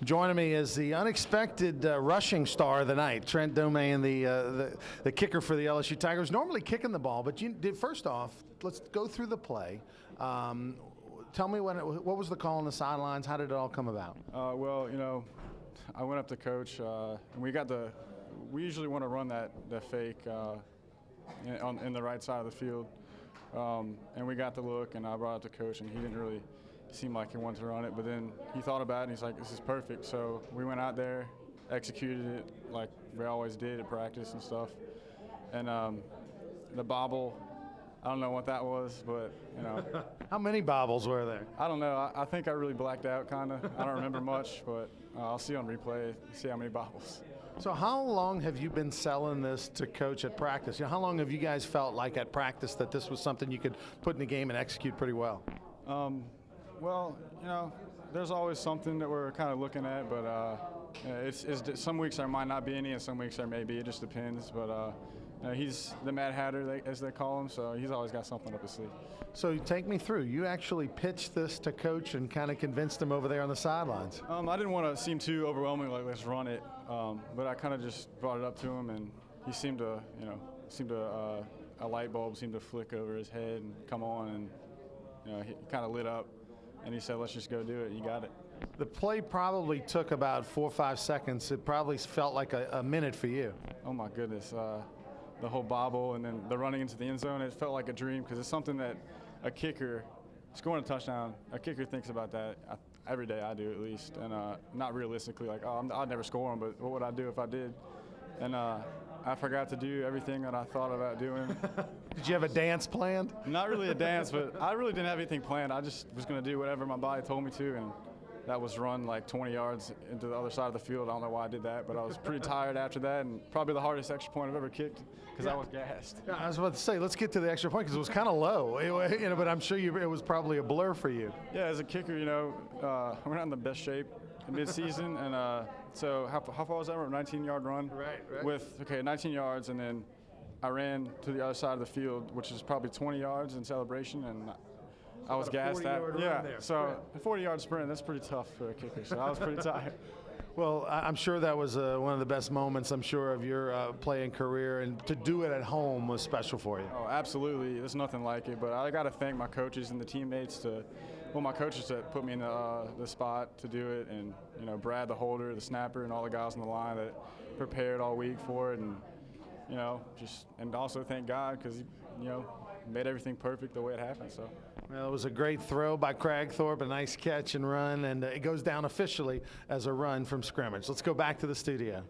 Joining me is the unexpected rushing star of the night, Trent Domingue, the kicker for the LSU Tigers. Normally kicking the ball, but you did. First off, let's go through the play. Tell me what was the call on the sidelines? How did it all come about? Well, I went up to coach, and we usually want to run that fake in the right side of the field, and we got the look, and I brought it to coach, and he didn't really seem like he wanted to run it, but then he thought about it, and he's like, this is perfect. So we went out there, executed it like we always did at practice and stuff, and the bobble, I don't know what that was, but How many bobbles were there? I don't know. I think I really blacked out, kind of. I don't remember much, but I'll see on replay, see how many bobbles. So how long have you been selling this to coach at practice? How long have you guys felt like at practice that this was something you could put in the game and execute pretty well? Well, there's always something that we're kind of looking at, but it's some weeks there might not be any, and some weeks there may be. It just depends. But he's the Mad Hatter, as they call him, so he's always got something up his sleeve. So take me through. You actually pitched this to coach and kind of convinced him over there on the sidelines. I didn't want to seem too overwhelming, like let's run it, but I kind of just brought it up to him, and he seemed to, a light bulb seemed to flick over his head and come on, and he kind of lit up. And he said, let's just go do it. You got it. The play probably took about 4 or 5 seconds. It probably felt like a minute for you. Oh, my goodness. The whole bobble and then the running into the end zone, it felt like a dream because it's something that a kicker, scoring a touchdown, a kicker thinks about that every day. I do at least. And not realistically like, I'd never score them, but what would I do if I did? And I forgot to do everything that I thought about doing. Did you have a dance planned? Not really a dance, but I really didn't have anything planned. I just was going to do whatever my body told me to, and that was run like 20 yards into the other side of the field. I don't know why I did that, but I was pretty tired after that, and probably the hardest extra point I've ever kicked because I was gassed. Yeah, I was about to say, let's get to the extra point because it was kind of low, but I'm sure it was probably a blur for you. Yeah, as a kicker, we're not in the best shape mid-season, and so how far was that? 19-yard run. Right. With 19 yards, and then I ran to the other side of the field, which is probably 20 yards in celebration, and I was gassed out. Yeah, so a 40-yard sprint, that's pretty tough for a kicker. So I was pretty tired. Well, I'm sure that was one of the best moments, I'm sure, of your playing career, and to do it at home was special for you. Oh, absolutely. There's nothing like it, but I got to thank my coaches and the teammates my coaches that put me in the spot to do it, and Brad, the holder, the snapper, and all the guys on the line that prepared all week for it, and and also thank God because he made everything perfect the way it happened. So. Well, it was a great throw by Cragthorpe, a nice catch and run, and it goes down officially as a run from scrimmage. Let's go back to the studio.